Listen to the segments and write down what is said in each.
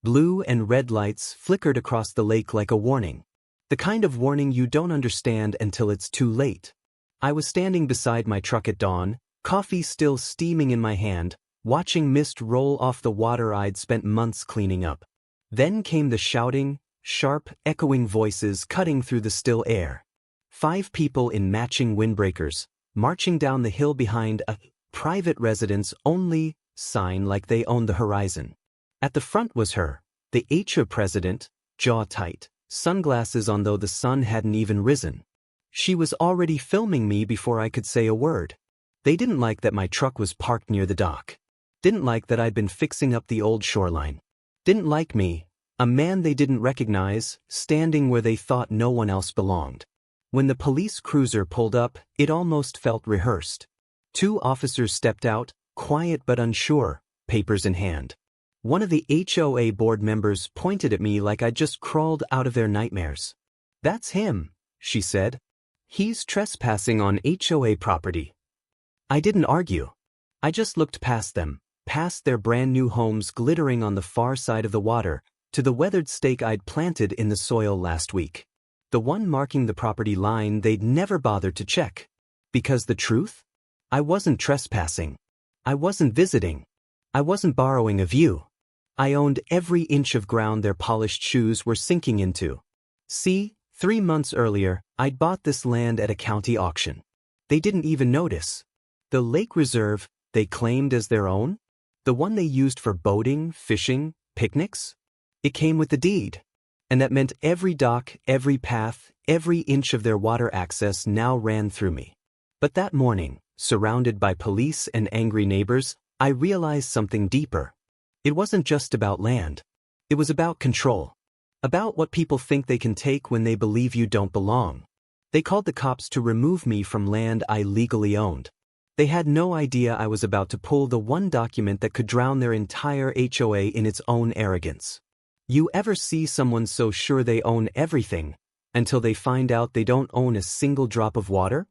Blue and red lights flickered across the lake like a warning. The kind of warning you don't understand until it's too late. I was standing beside my truck at dawn, coffee still steaming in my hand, watching mist roll off the water I'd spent months cleaning up. Then came the shouting, sharp, echoing voices cutting through the still air. 5 people in matching windbreakers, marching down the hill behind a private residence only sign like they owned the horizon. At the front was her, the HOA president, jaw tight, sunglasses on though the sun hadn't even risen. She was already filming me before I could say a word. They didn't like that my truck was parked near the dock. Didn't like that I'd been fixing up the old shoreline. Didn't like me, a man they didn't recognize, standing where they thought no one else belonged. When the police cruiser pulled up, it almost felt rehearsed. 2 officers stepped out, quiet but unsure, papers in hand. One of the HOA board members pointed at me like I'd just crawled out of their nightmares. "That's him," she said. "He's trespassing on HOA property." I didn't argue. I just looked past them, past their brand new homes glittering on the far side of the water, to the weathered stake I'd planted in the soil last week. The one marking the property line they'd never bothered to check. Because the truth? I wasn't trespassing. I wasn't visiting. I wasn't borrowing a view. I owned every inch of ground their polished shoes were sinking into. See, 3 months earlier, I'd bought this land at a county auction. They didn't even notice. The lake reserve they claimed as their own? The one they used for boating, fishing, picnics? It came with the deed. And that meant every dock, every path, every inch of their water access now ran through me. But that morning, surrounded by police and angry neighbors, I realized something deeper. It wasn't just about land. It was about control. About what people think they can take when they believe you don't belong. They called the cops to remove me from land I legally owned. They had no idea I was about to pull the one document that could drown their entire HOA in its own arrogance. You ever see someone so sure they own everything, until they find out they don't own a single drop of water?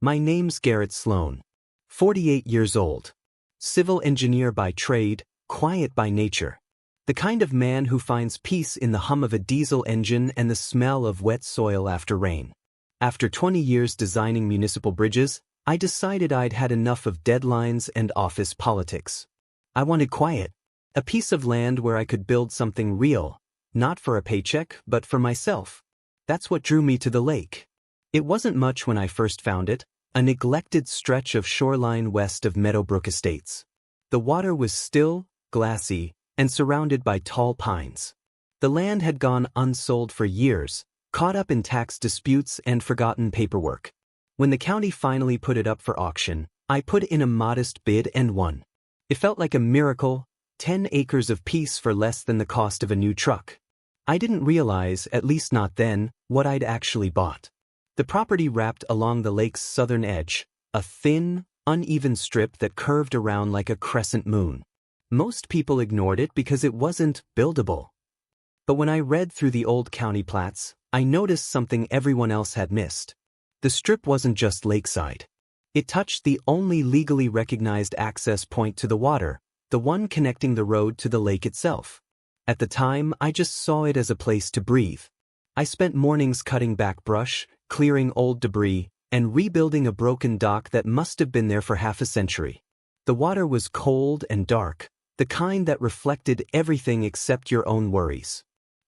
My name's Garrett Sloan. 48 years old. Civil engineer by trade, quiet by nature. The kind of man who finds peace in the hum of a diesel engine and the smell of wet soil after rain. After 20 years designing municipal bridges, I decided I'd had enough of deadlines and office politics. I wanted quiet. A piece of land where I could build something real, not for a paycheck, but for myself. That's what drew me to the lake. It wasn't much when I first found it, a neglected stretch of shoreline west of Meadowbrook Estates. The water was still, glassy, and surrounded by tall pines. The land had gone unsold for years, caught up in tax disputes and forgotten paperwork. When the county finally put it up for auction, I put in a modest bid and won. It felt like a miracle. 10 acres of peace for less than the cost of a new truck. I didn't realize, at least not then, what I'd actually bought. The property wrapped along the lake's southern edge, a thin, uneven strip that curved around like a crescent moon. Most people ignored it because it wasn't buildable. But when I read through the old county plats, I noticed something everyone else had missed. The strip wasn't just lakeside. It touched the only legally recognized access point to the water, the one connecting the road to the lake itself. At the time, I just saw it as a place to breathe. I spent mornings cutting back brush, clearing old debris, and rebuilding a broken dock that must have been there for half a century. The water was cold and dark, the kind that reflected everything except your own worries.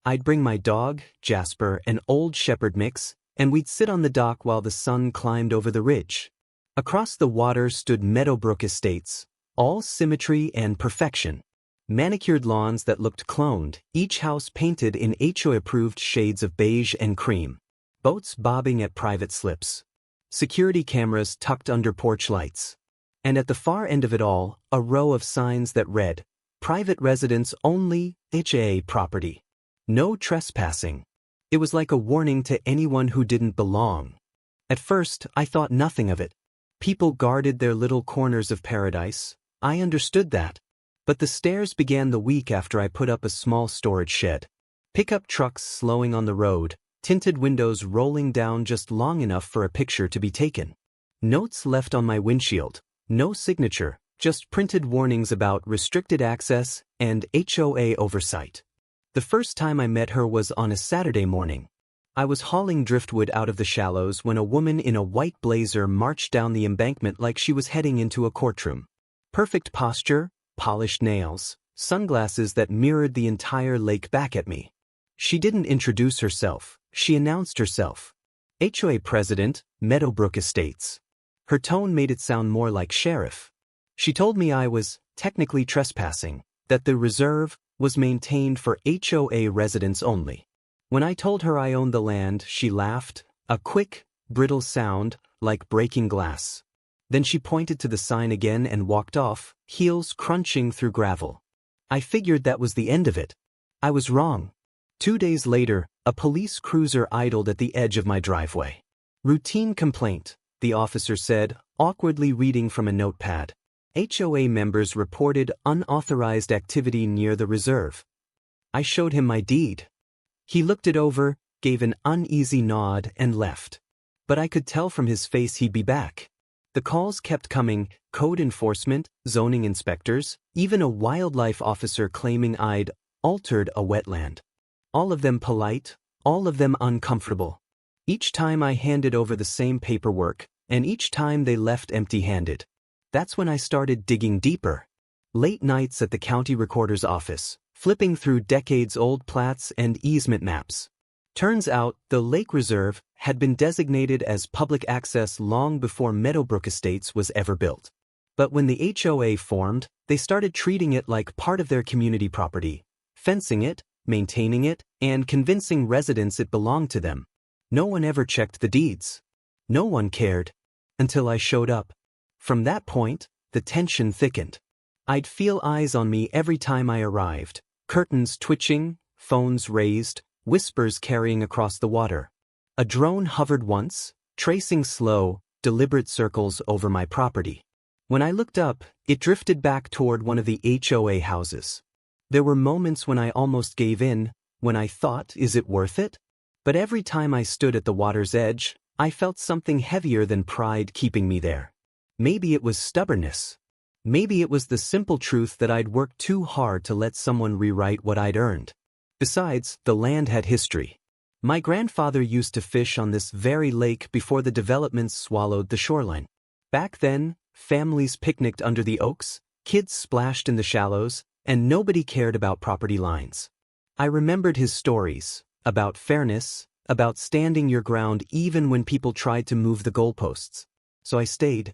I'd bring my dog, Jasper, an old shepherd mix, and we'd sit on the dock while the sun climbed over the ridge. Across the water stood Meadowbrook Estates, all symmetry and perfection. Manicured lawns that looked cloned, each house painted in HOA-approved shades of beige and cream. Boats bobbing at private slips. Security cameras tucked under porch lights. And at the far end of it all, a row of signs that read, "Private residence only, HOA property. No trespassing." It was like a warning to anyone who didn't belong. At first, I thought nothing of it. People guarded their little corners of paradise. I understood that. But the stares began the week after I put up a small storage shed. Pickup trucks slowing on the road, tinted windows rolling down just long enough for a picture to be taken. Notes left on my windshield, no signature, just printed warnings about restricted access and HOA oversight. The first time I met her was on a Saturday morning. I was hauling driftwood out of the shallows when a woman in a white blazer marched down the embankment like she was heading into a courtroom. Perfect posture, polished nails, sunglasses that mirrored the entire lake back at me. She didn't introduce herself, she announced herself. HOA President, Meadowbrook Estates. Her tone made it sound more like sheriff. She told me I was technically trespassing, that the reserve was maintained for HOA residents only. When I told her I owned the land, she laughed, a quick, brittle sound, like breaking glass. Then she pointed to the sign again and walked off, heels crunching through gravel. I figured that was the end of it. I was wrong. 2 days later, a police cruiser idled at the edge of my driveway. Routine complaint, the officer said, awkwardly reading from a notepad. HOA members reported unauthorized activity near the reserve. I showed him my deed. He looked it over, gave an uneasy nod, and left. But I could tell from his face he'd be back. The calls kept coming, code enforcement, zoning inspectors, even a wildlife officer claiming I'd altered a wetland. All of them polite, all of them uncomfortable. Each time I handed over the same paperwork, and each time they left empty-handed. That's when I started digging deeper. Late nights at the county recorder's office, flipping through decades-old plats and easement maps. Turns out, the lake reserve had been designated as public access long before Meadowbrook Estates was ever built. But when the HOA formed, they started treating it like part of their community property, fencing it, maintaining it, and convincing residents it belonged to them. No one ever checked the deeds. No one cared. Until I showed up. From that point, the tension thickened. I'd feel eyes on me every time I arrived, curtains twitching, phones raised, whispers carrying across the water. A drone hovered once, tracing slow, deliberate circles over my property. When I looked up, it drifted back toward one of the HOA houses. There were moments when I almost gave in, when I thought, is it worth it? But every time I stood at the water's edge, I felt something heavier than pride keeping me there. Maybe it was stubbornness. Maybe it was the simple truth that I'd worked too hard to let someone rewrite what I'd earned. Besides, the land had history. My grandfather used to fish on this very lake before the developments swallowed the shoreline. Back then, families picnicked under the oaks, kids splashed in the shallows, and nobody cared about property lines. I remembered his stories, about fairness, about standing your ground even when people tried to move the goalposts. So I stayed.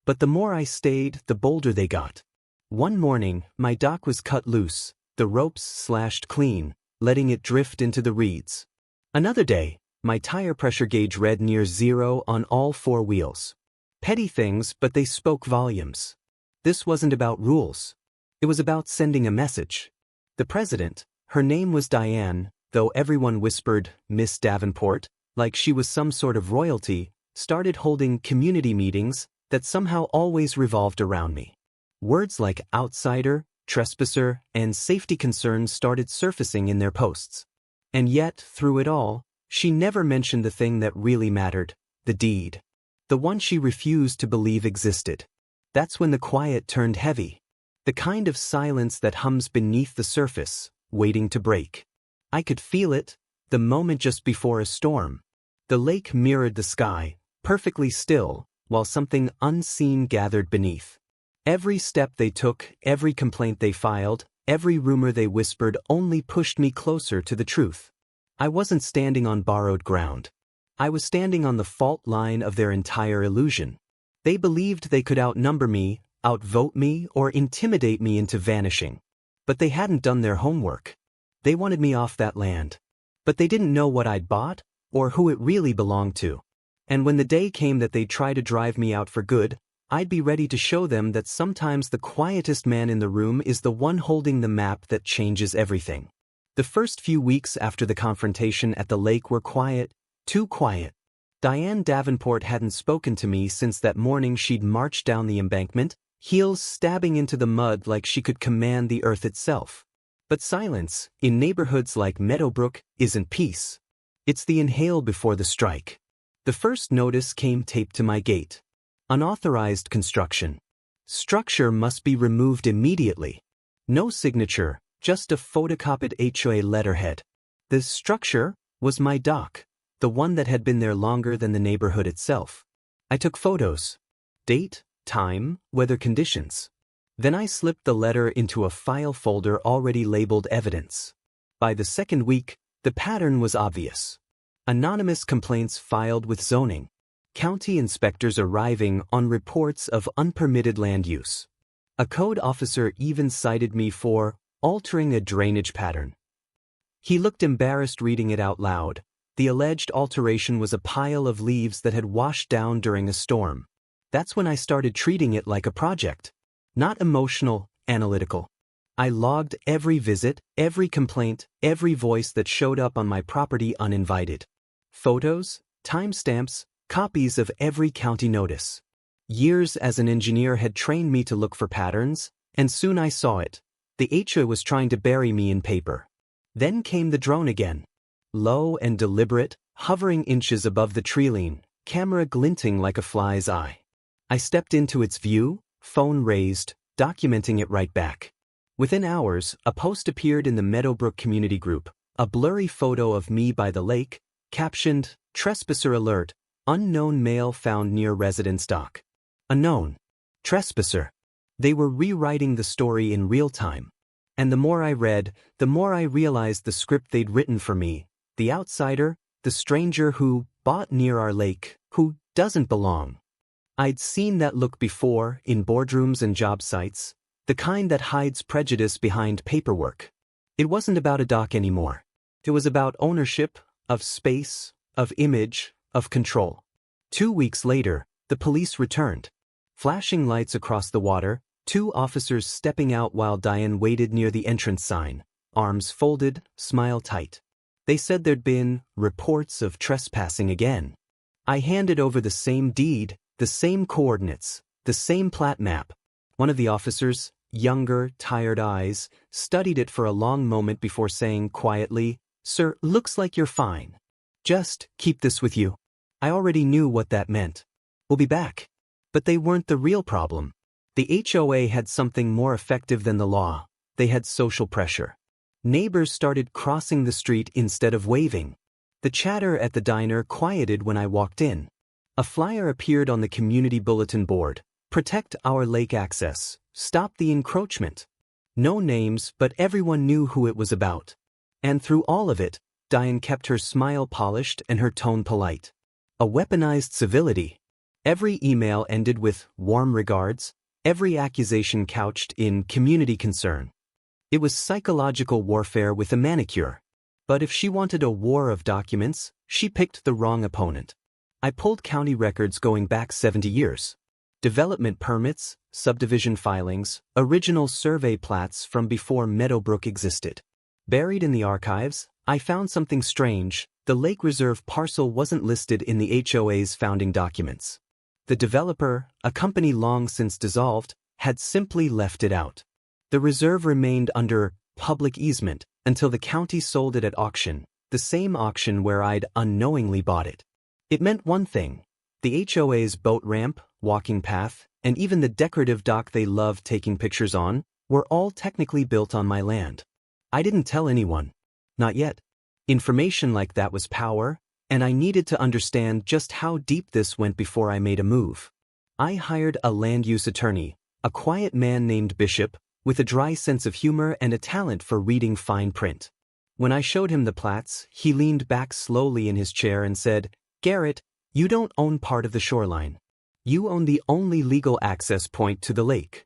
But the more I stayed, the bolder they got. One morning, my dock was cut loose, the ropes slashed clean, letting it drift into the reeds. Another day, my tire pressure gauge read near 0 on all 4 wheels. Petty things, but they spoke volumes. This wasn't about rules. It was about sending a message. The president, her name was Diane, though everyone whispered, Miss Davenport, like she was some sort of royalty, started holding community meetings that somehow always revolved around me. Words like outsider, trespasser, and safety concerns started surfacing in their posts. And yet, through it all, she never mentioned the thing that really mattered, the deed. The one she refused to believe existed. That's when the quiet turned heavy. The kind of silence that hums beneath the surface, waiting to break. I could feel it, the moment just before a storm. The lake mirrored the sky, perfectly still, while something unseen gathered beneath. Every step they took, every complaint they filed, every rumor they whispered only pushed me closer to the truth. I wasn't standing on borrowed ground. I was standing on the fault line of their entire illusion. They believed they could outnumber me, outvote me, or intimidate me into vanishing. But they hadn't done their homework. They wanted me off that land. But they didn't know what I'd bought, or who it really belonged to. And when the day came that they'd try to drive me out for good, I'd be ready to show them that sometimes the quietest man in the room is the one holding the map that changes everything. The first few weeks after the confrontation at the lake were quiet, too quiet. Diane Davenport hadn't spoken to me since that morning she'd marched down the embankment, heels stabbing into the mud like she could command the earth itself. But silence, in neighborhoods like Meadowbrook, isn't peace. It's the inhale before the strike. The first notice came taped to my gate. Unauthorized construction. Structure must be removed immediately. No signature, just a photocopied HOA letterhead. The structure was my dock, the one that had been there longer than the neighborhood itself. I took photos. Date, time, weather conditions. Then I slipped the letter into a file folder already labeled evidence. By the second week, the pattern was obvious. Anonymous complaints filed with zoning. County inspectors arriving on reports of unpermitted land use. A code officer even cited me for altering a drainage pattern. He looked embarrassed reading it out loud. The alleged alteration was a pile of leaves that had washed down during a storm. That's when I started treating it like a project. Not emotional, analytical. I logged every visit, every complaint, every voice that showed up on my property uninvited. Photos, timestamps, copies of every county notice. Years as an engineer had trained me to look for patterns, and soon I saw it. The HOA was trying to bury me in paper. Then came the drone again. Low and deliberate, hovering inches above the treeline, camera glinting like a fly's eye. I stepped into its view, phone raised, documenting it right back. Within hours, a post appeared in the Meadowbrook community group, a blurry photo of me by the lake, captioned, "Trespasser alert, unknown male found near residence dock." Unknown. Trespasser. They were rewriting the story in real time. And the more I read, the more I realized the script they'd written for me. The outsider, the stranger who bought near our lake, who doesn't belong. I'd seen that look before, in boardrooms and job sites. The kind that hides prejudice behind paperwork. It wasn't about a dock anymore. It was about ownership, of space, of image, of control. 2 weeks later, the police returned. Flashing lights across the water, 2 officers stepping out while Diane waited near the entrance sign, arms folded, smile tight. They said there'd been reports of trespassing again. I handed over the same deed, the same coordinates, the same plat map. One of the officers, younger, tired eyes, studied it for a long moment before saying quietly, "Sir, looks like you're fine. Just keep this with you." I already knew what that meant. We'll be back. But they weren't the real problem. The HOA had something more effective than the law. They had social pressure. Neighbors started crossing the street instead of waving. The chatter at the diner quieted when I walked in. A flyer appeared on the community bulletin board. "Protect our lake access. Stop the encroachment." No names, but everyone knew who it was about. And through all of it, Diane kept her smile polished and her tone polite. A weaponized civility. Every email ended with "warm regards," every accusation couched in "community concern." It was psychological warfare with a manicure. But if she wanted a war of documents, she picked the wrong opponent. I pulled county records going back 70 years. Development permits, subdivision filings, original survey plats from before Meadowbrook existed. Buried in the archives, I found something strange. The Lake Reserve parcel wasn't listed in the HOA's founding documents. The developer, a company long since dissolved, had simply left it out. The reserve remained under public easement until the county sold it at auction, the same auction where I'd unknowingly bought it. It meant one thing. The HOA's boat ramp, walking path, and even the decorative dock they loved taking pictures on, were all technically built on my land. I didn't tell anyone. Not yet. Information like that was power, and I needed to understand just how deep this went before I made a move. I hired a land use attorney, a quiet man named Bishop, with a dry sense of humor and a talent for reading fine print. When I showed him the plats, he leaned back slowly in his chair and said, "Garrett, you don't own part of the shoreline. You own the only legal access point to the lake."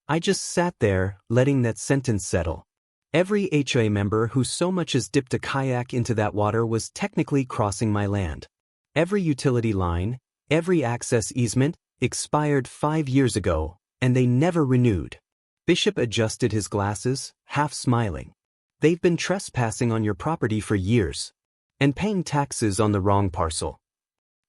I just sat there, letting that sentence settle. Every HOA member who so much as dipped a kayak into that water was technically crossing my land. Every utility line, every access easement, expired 5 years ago, and they never renewed. Bishop adjusted his glasses, half smiling. "They've been trespassing on your property for years. And paying taxes on the wrong parcel."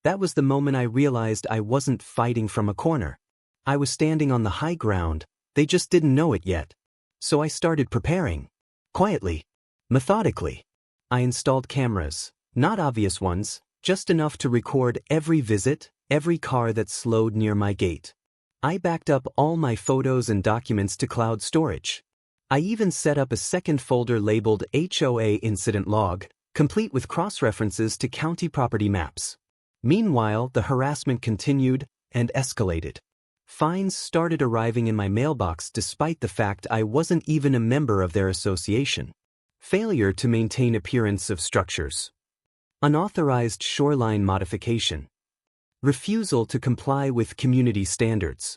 That was the moment I realized I wasn't fighting from a corner. I was standing on the high ground, they just didn't know it yet. So I started preparing. Quietly. Methodically. I installed cameras, not obvious ones, just enough to record every visit, every car that slowed near my gate. I backed up all my photos and documents to cloud storage. I even set up a second folder labeled HOA incident log, complete with cross-references to county property maps. Meanwhile, the harassment continued and escalated. Fines started arriving in my mailbox despite the fact I wasn't even a member of their association. Failure to maintain appearance of structures. Unauthorized shoreline modification. Refusal to comply with community standards.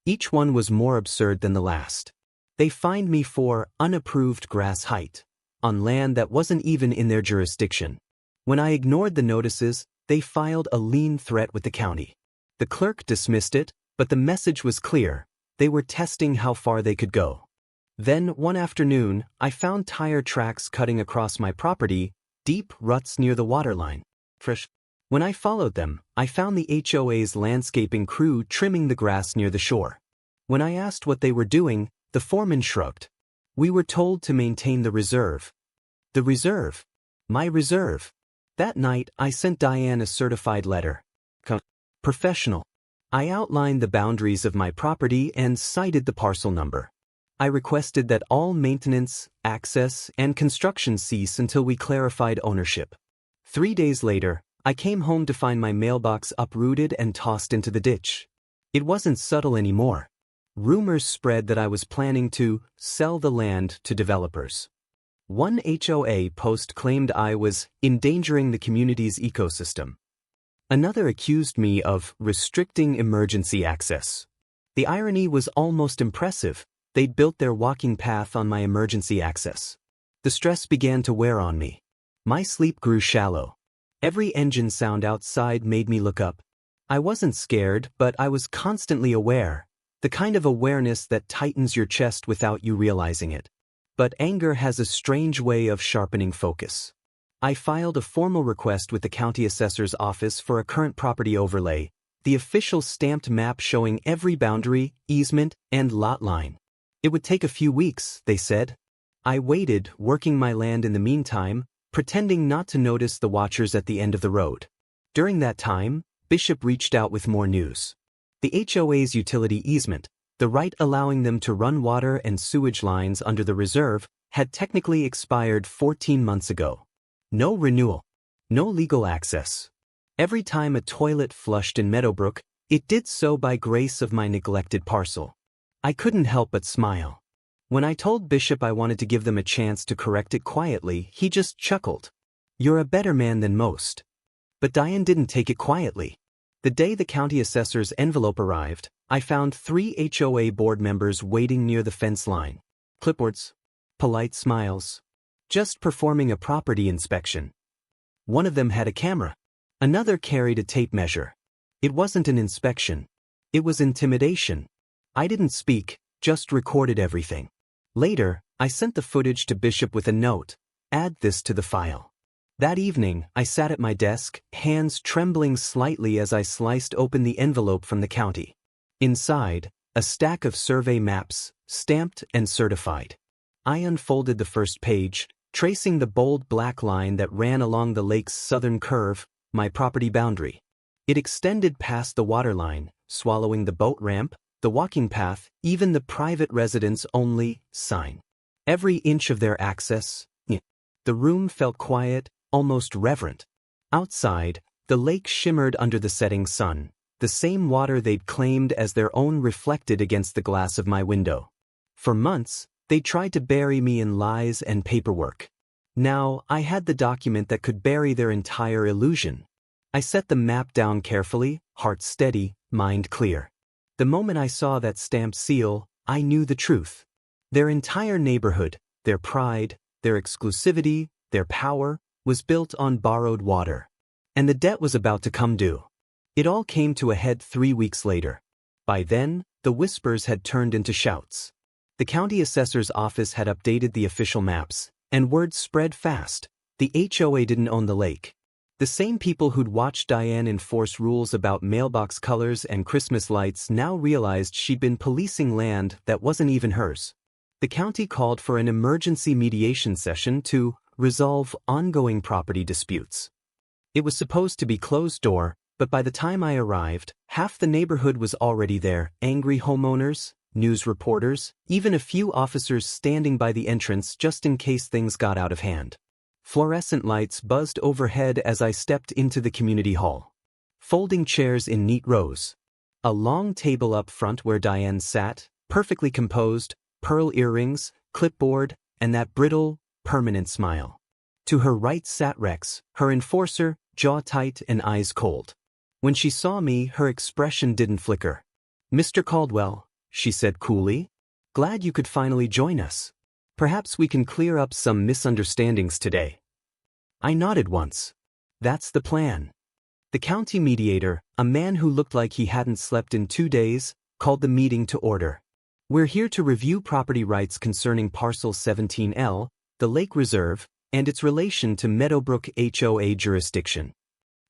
Each one was more absurd than the last. They fined me for unapproved grass height on land that wasn't even in their jurisdiction. When I ignored the notices, they filed a lien threat with the county. The clerk dismissed it, but the message was clear. They were testing how far they could go. Then, one afternoon, I found tire tracks cutting across my property, deep ruts near the waterline. Fresh. When I followed them, I found the HOA's landscaping crew trimming the grass near the shore. When I asked what they were doing, the foreman shrugged. We were told to maintain the reserve. The reserve? My reserve. That night, I sent Diane a certified letter. Professional. I outlined the boundaries of my property and cited the parcel number. I requested that all maintenance, access, and construction cease until we clarified ownership. 3 days later, I came home to find my mailbox uprooted and tossed into the ditch. It wasn't subtle anymore. Rumors spread that I was planning to sell the land to developers. One HOA post claimed I was endangering the community's ecosystem. Another accused me of restricting emergency access. The irony was almost impressive. They'd built their walking path on my emergency access. The stress began to wear on me. My sleep grew shallow. Every engine sound outside made me look up. I wasn't scared, but I was constantly aware. The kind of awareness that tightens your chest without you realizing it. But anger has a strange way of sharpening focus. I filed a formal request with the county assessor's office for a current property overlay, the official stamped map showing every boundary, easement, and lot line. It would take a few weeks, they said. I waited, working my land in the meantime, pretending not to notice the watchers at the end of the road. During that time, Bishop reached out with more news. The HOA's utility easement, the right allowing them to run water and sewage lines under the reserve, had technically expired 14 months ago. No renewal. No legal access. Every time a toilet flushed in Meadowbrook, it did so by grace of my neglected parcel. I couldn't help but smile. When I told Bishop I wanted to give them a chance to correct it quietly, he just chuckled. You're a better man than most. But Diane didn't take it quietly. The day the county assessor's envelope arrived, I found 3 HOA board members waiting near the fence line. Clipboards. Polite smiles. Just performing a property inspection. One of them had a camera. Another carried a tape measure. It wasn't an inspection. It was intimidation. I didn't speak, just recorded everything. Later, I sent the footage to Bishop with a note. Add this to the file. That evening, I sat at my desk, hands trembling slightly as I sliced open the envelope from the county. Inside, a stack of survey maps, stamped and certified. I unfolded the first page, tracing the bold black line that ran along the lake's southern curve, my property boundary. It extended past the waterline, swallowing the boat ramp, the walking path, even the private residence-only sign. Every inch of their access. The room felt quiet, almost reverent. Outside, the lake shimmered under the setting sun, the same water they'd claimed as their own reflected against the glass of my window. For months, they tried to bury me in lies and paperwork. Now, I had the document that could bury their entire illusion. I set the map down carefully, heart steady, mind clear. The moment I saw that stamped seal, I knew the truth. Their entire neighborhood, their pride, their exclusivity, their power, was built on borrowed water. And the debt was about to come due. It all came to a head 3 weeks later. By then, the whispers had turned into shouts. The county assessor's office had updated the official maps, and word spread fast. The HOA didn't own the lake. The same people who'd watched Diane enforce rules about mailbox colors and Christmas lights now realized she'd been policing land that wasn't even hers. The county called for an emergency mediation session to resolve ongoing property disputes. It was supposed to be closed door, but by the time I arrived, half the neighborhood was already there, angry homeowners, news reporters, even a few officers standing by the entrance just in case things got out of hand. Fluorescent lights buzzed overhead as I stepped into the community hall. Folding chairs in neat rows. A long table up front where Diane sat, perfectly composed, pearl earrings, clipboard, and that brittle, permanent smile. To her right sat Rex, her enforcer, jaw tight and eyes cold. When she saw me, her expression didn't flicker. "Mr. Caldwell," she said coolly, "glad you could finally join us. Perhaps we can clear up some misunderstandings today." I nodded once. That's the plan. The county mediator, a man who looked like he hadn't slept in 2 days, called the meeting to order. "We're here to review property rights concerning Parcel 17L, the Lake Reserve, and its relation to Meadowbrook HOA jurisdiction."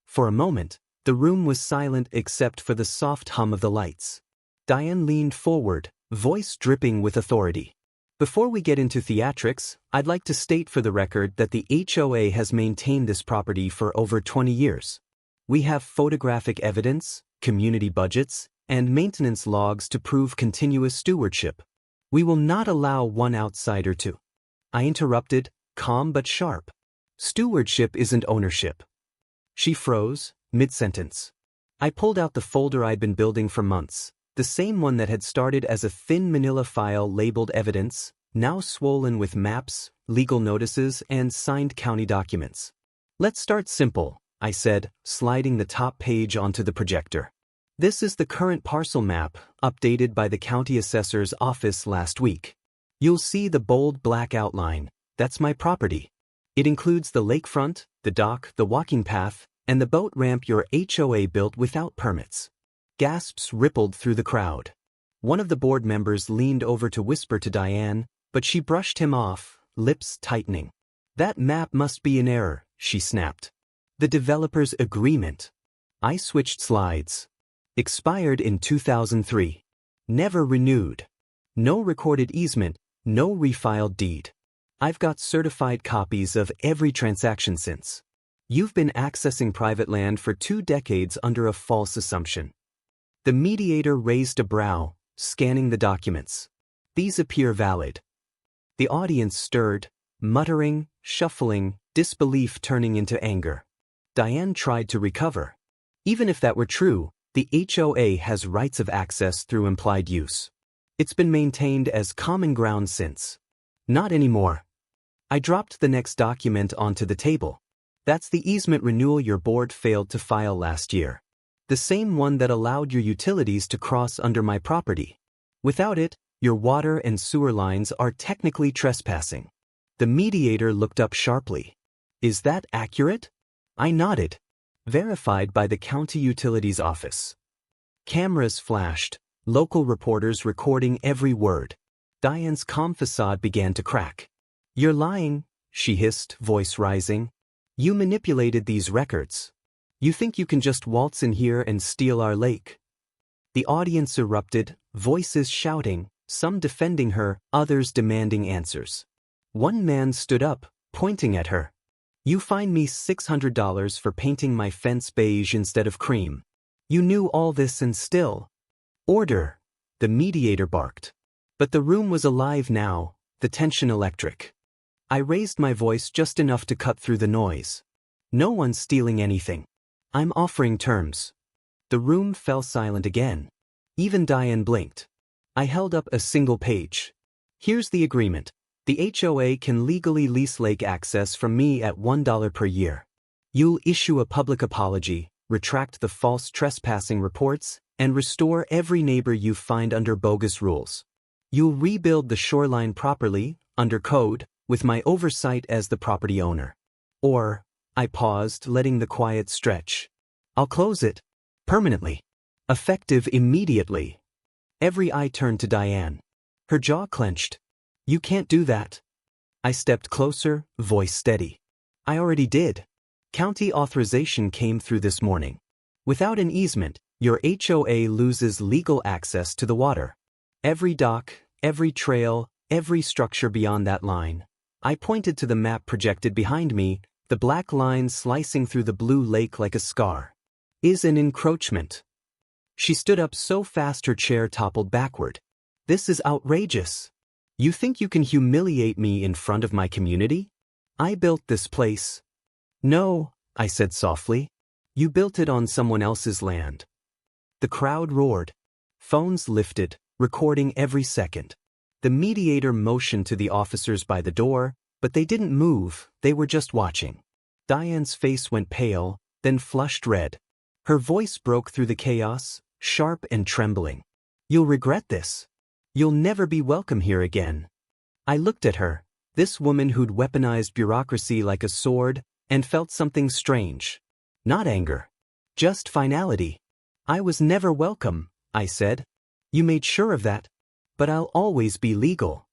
For a moment, the room was silent except for the soft hum of the lights. Diane leaned forward, voice dripping with authority. "Before we get into theatrics, I'd like to state for the record that the HOA has maintained this property for over 20 years. We have photographic evidence, community budgets, and maintenance logs to prove continuous stewardship. We will not allow one outsider to." I interrupted, calm but sharp. "Stewardship isn't ownership." She froze, mid-sentence. I pulled out the folder I'd been building for months, the same one that had started as a thin manila file labeled evidence, now swollen with maps, legal notices, and signed county documents. "Let's start simple," I said, sliding the top page onto the projector. "This is the current parcel map, updated by the county assessor's office last week. You'll see the bold black outline. That's my property. It includes the lakefront, the dock, the walking path, and the boat ramp your HOA built without permits." Gasps rippled through the crowd. One of the board members leaned over to whisper to Diane, but she brushed him off, lips tightening. "That map must be in error," she snapped. "The developer's agreement." I switched slides. Expired in 2003. Never renewed. No recorded easement, no refiled deed. I've got certified copies of every transaction since. You've been accessing private land for 2 decades under a false assumption. The mediator raised a brow, scanning the documents. "These appear valid." The audience stirred, muttering, shuffling, disbelief turning into anger. Diane tried to recover. "Even if that were true, the HOA has rights of access through implied use. It's been maintained as common ground since." "Not anymore." I dropped the next document onto the table. "That's the easement renewal your board failed to file last year. The same one that allowed your utilities to cross under my property. Without it, your water and sewer lines are technically trespassing." The mediator looked up sharply. "Is that accurate?" I nodded. "Verified by the county utilities office." Cameras flashed, local reporters recording every word. Diane's calm facade began to crack. "You're lying," she hissed, voice rising. "You manipulated these records. You think you can just waltz in here and steal our lake?" The audience erupted, voices shouting, some defending her, others demanding answers. One man stood up, pointing at her. "You fined me $600 for painting my fence beige instead of cream. You knew all this and still—" "Order," the mediator barked. But the room was alive now, the tension electric. I raised my voice just enough to cut through the noise. "No one's stealing anything. I'm offering terms." The room fell silent again. Even Diane blinked. I held up a single page. "Here's the agreement. The HOA can legally lease lake access from me at $1 per year. You'll issue a public apology, retract the false trespassing reports, and restore every neighbor you find under bogus rules. You'll rebuild the shoreline properly, under code, with my oversight as the property owner. Or," I paused, letting the quiet stretch, "I'll close it. Permanently. Effective immediately." Every eye turned to Diane. Her jaw clenched. "You can't do that." I stepped closer, voice steady. "I already did. County authorization came through this morning. Without an easement, your HOA loses legal access to the water. Every dock, every trail, every structure beyond that line." I pointed to the map projected behind me, the black line slicing through the blue lake like a scar. "Is an encroachment." She stood up so fast her chair toppled backward. This is outrageous. You think you can humiliate me in front of my community? I built this place. No, I said softly. You built it on someone else's land. The crowd roared. Phones lifted, recording every second. The mediator motioned to the officers by the door, but they didn't move, they were just watching. Diane's face went pale, then flushed red. Her voice broke through the chaos, sharp and trembling. You'll regret this. You'll never be welcome here again. I looked at her, this woman who'd weaponized bureaucracy like a sword, and felt something strange. Not anger. Just finality. I was never welcome, I said. You made sure of that. But I'll always be legal.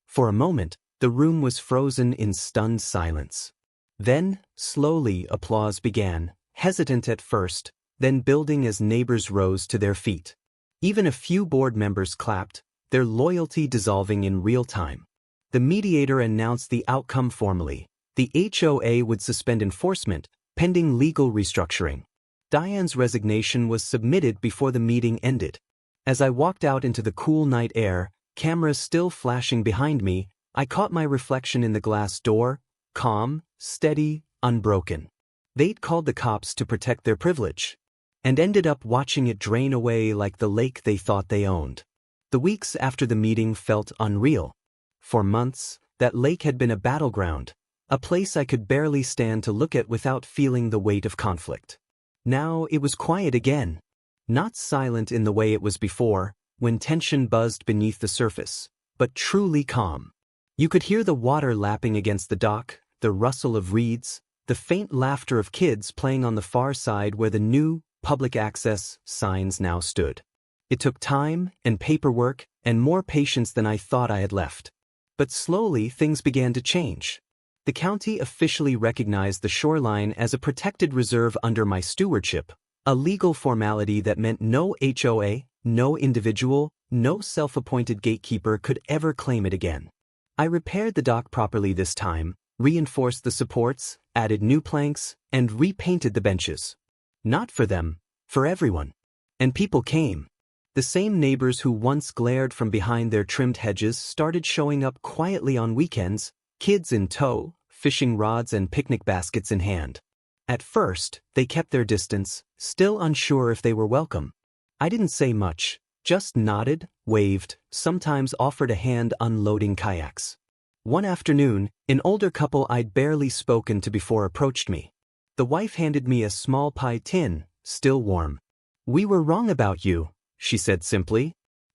For a moment, the room was frozen in stunned silence. Then, slowly, applause began, hesitant at first, then building as neighbors rose to their feet. Even a few board members clapped, their loyalty dissolving in real time. The mediator announced the outcome formally. The HOA would suspend enforcement, pending legal restructuring. Diane's resignation was submitted before the meeting ended. As I walked out into the cool night air, cameras still flashing behind me, I caught my reflection in the glass door, calm, steady, unbroken. They'd called the cops to protect their privilege, and ended up watching it drain away like the lake they thought they owned. The weeks after the meeting felt unreal. For months, that lake had been a battleground, a place I could barely stand to look at without feeling the weight of conflict. Now it was quiet again. Not silent in the way it was before, when tension buzzed beneath the surface, but truly calm. You could hear the water lapping against the dock, the rustle of reeds, the faint laughter of kids playing on the far side where the new, public access signs now stood. It took time and paperwork and more patience than I thought I had left. But slowly things began to change. The county officially recognized the shoreline as a protected reserve under my stewardship, a legal formality that meant no HOA, no individual, no self-appointed gatekeeper could ever claim it again. I repaired the dock properly this time, reinforced the supports, added new planks, and repainted the benches. Not for them, for everyone. And people came. The same neighbors who once glared from behind their trimmed hedges started showing up quietly on weekends, kids in tow, fishing rods and picnic baskets in hand. At first, they kept their distance, still unsure if they were welcome. I didn't say much, just nodded, waved, sometimes offered a hand unloading kayaks. One afternoon, an older couple I'd barely spoken to before approached me. The wife handed me a small pie tin, still warm. "We were wrong about you," she said simply.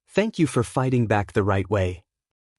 "Thank you for fighting back the right way."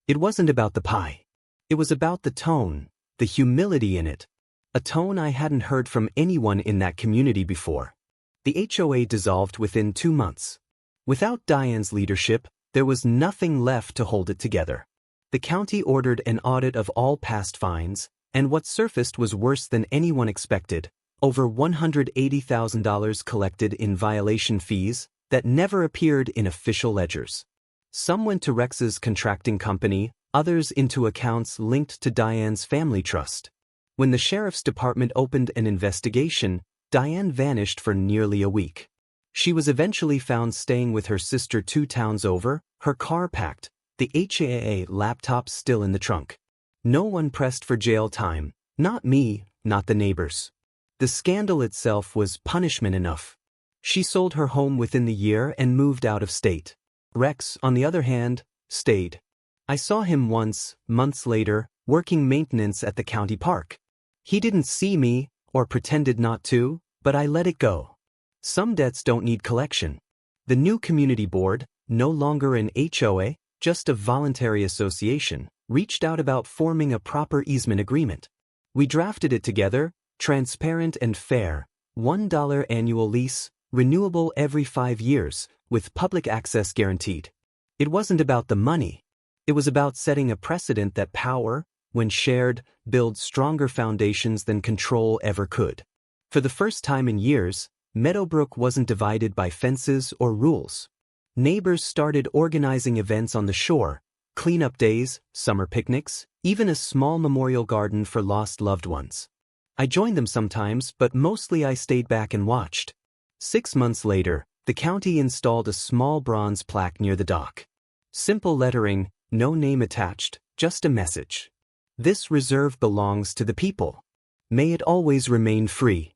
It wasn't about the pie. It was about the tone, the humility in it. A tone I hadn't heard from anyone in that community before. The HOA dissolved within 2 months. Without Diane's leadership, there was nothing left to hold it together. The county ordered an audit of all past fines, and what surfaced was worse than anyone expected: over $180,000 collected in violation fees that never appeared in official ledgers. Some went to Rex's contracting company, others into accounts linked to Diane's family trust. When the sheriff's department opened an investigation, Diane vanished for nearly a week. She was eventually found staying with her sister 2 towns over, her car packed, the HOA laptop still in the trunk. No one pressed for jail time, not me, not the neighbors. The scandal itself was punishment enough. She sold her home within the year and moved out of state. Rex, on the other hand, stayed. I saw him once, months later, working maintenance at the county park. He didn't see me, or pretended not to, but I let it go. Some debts don't need collection. The new community board, no longer an HOA, just a voluntary association, reached out about forming a proper easement agreement. We drafted it together, transparent and fair, $1 annual lease, renewable every 5 years, with public access guaranteed. It wasn't about the money. It was about setting a precedent that power, when shared, builds stronger foundations than control ever could. For the first time in years, Meadowbrook wasn't divided by fences or rules. Neighbors started organizing events on the shore, cleanup days, summer picnics, even a small memorial garden for lost loved ones. I joined them sometimes, but mostly I stayed back and watched. 6 months later, the county installed a small bronze plaque near the dock. Simple lettering, no name attached, just a message. This reserve belongs to the people. May it always remain free.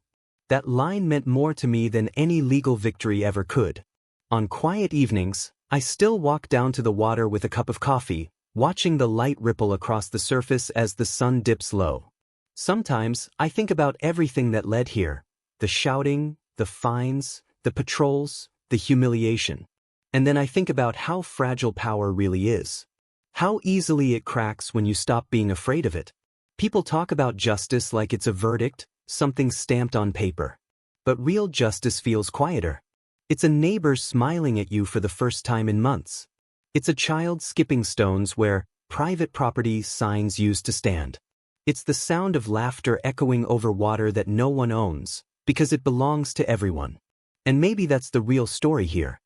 That line meant more to me than any legal victory ever could. On quiet evenings, I still walk down to the water with a cup of coffee, watching the light ripple across the surface as the sun dips low. Sometimes, I think about everything that led here. The shouting, the fines, the patrols, the humiliation. And then I think about how fragile power really is. How easily it cracks when you stop being afraid of it. People talk about justice like it's a verdict, something stamped on paper. But real justice feels quieter. It's a neighbor smiling at you for the first time in months. It's a child skipping stones where private property signs used to stand. It's the sound of laughter echoing over water that no one owns, because it belongs to everyone. And maybe that's the real story here.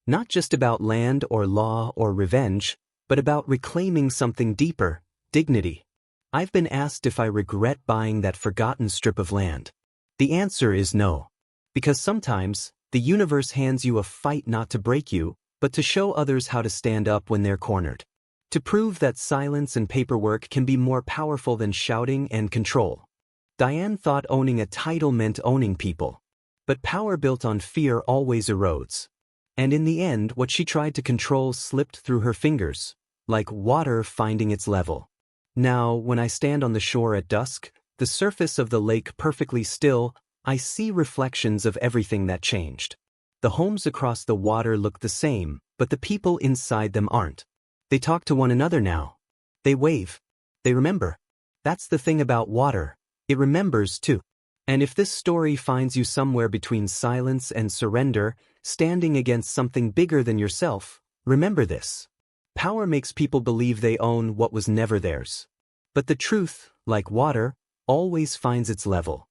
Not just about land or law or revenge, but about reclaiming something deeper, dignity. I've been asked if I regret buying that forgotten strip of land. The answer is no. Because sometimes, the universe hands you a fight not to break you, but to show others how to stand up when they're cornered. To prove that silence and paperwork can be more powerful than shouting and control. Diane thought owning a title meant owning people. But power built on fear always erodes. And in the end, what she tried to control slipped through her fingers, like water finding its level. Now, when I stand on the shore at dusk, the surface of the lake perfectly still, I see reflections of everything that changed. The homes across the water look the same, but the people inside them aren't. They talk to one another now. They wave. They remember. That's the thing about water. It remembers too. And if this story finds you somewhere between silence and surrender, standing against something bigger than yourself, remember this. Power makes people believe they own what was never theirs. But the truth, like water, always finds its level.